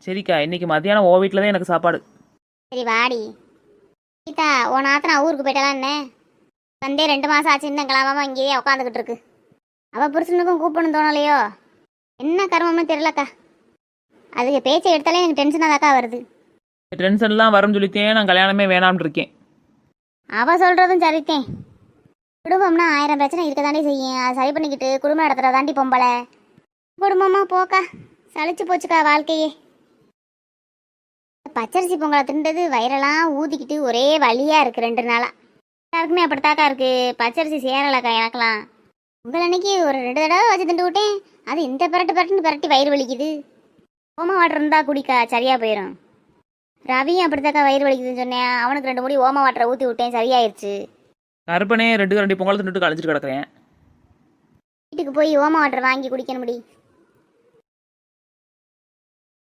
சரிக்கா, இன்னைக்கு மத்தியானம் ஓ வீட்டில் தான் எனக்கு சாப்பாடு. சரி வாடி. கீதா உன் ஆத்தனா ஊருக்கு போயிட்டாலாம் என்ன? வந்தே 2 மாதம் ஆச்சு, இன்னும் கிளம்பாம இங்கேயே உட்காந்துக்கிட்டு இருக்கு. அவள் புருஷனுக்கும் கூப்பிடணும் தோணலையோ? என்ன கர்மம்னு தெரியலக்கா. அதுக்கு பேச்சை எடுத்தாலே எனக்கு டென்ஷனாக தாக்கா வருது. டென்ஷன்லாம் வரும்னு சொல்லித்தேன் நான் கல்யாணமே வேணாம்னு இருக்கேன். அவள் சொல்கிறதும் சரித்தேன். குடும்பம்னா 1000 பிரச்சனை இருக்க தாண்டி செய்யும். அதை சரி பண்ணிக்கிட்டு குடும்பம் நடத்துகிற தாண்டி பொம்பளை. குடும்பமாக போக்கா, சலிச்சு போச்சுக்கா வாழ்க்கையே. பச்சரிசி பொங்கலை தின்றது வயிறெல்லாம் ஊதிக்கிட்டு ஒரே வலியாக இருக்குது 2 நாளாக. எல்லாருக்குமே அப்படித்தாக்கா இருக்குது. பச்சரிசி சேரலக்கா எனக்கெல்லாம். உங்கள் அன்னைக்கு ஒரு 2 தடவை வச்சு திண்டு விட்டேன். அது இந்த பரட்டுன்னு பரட்டி வயிறு வலிக்குது. ஓம வாட்டர் இருந்தால் குடிக்கா, சரியாக போயிடும். ரவியும் அப்படித்தாக்கா வயிறு வலிக்குதுன்னு சொன்னேன். அவனுக்கு 2 முடி ஓம வாட்டரை ஊற்றி விட்டேன், சரியாயிருச்சு. கருப்பனே 2 பொங்கல் தின்னுட்டு கழிச்சிட்டு கிடக்குறேன். வீட்டுக்கு போய் ஓம வாட்டர் வாங்கி குடிக்கணும் முடி.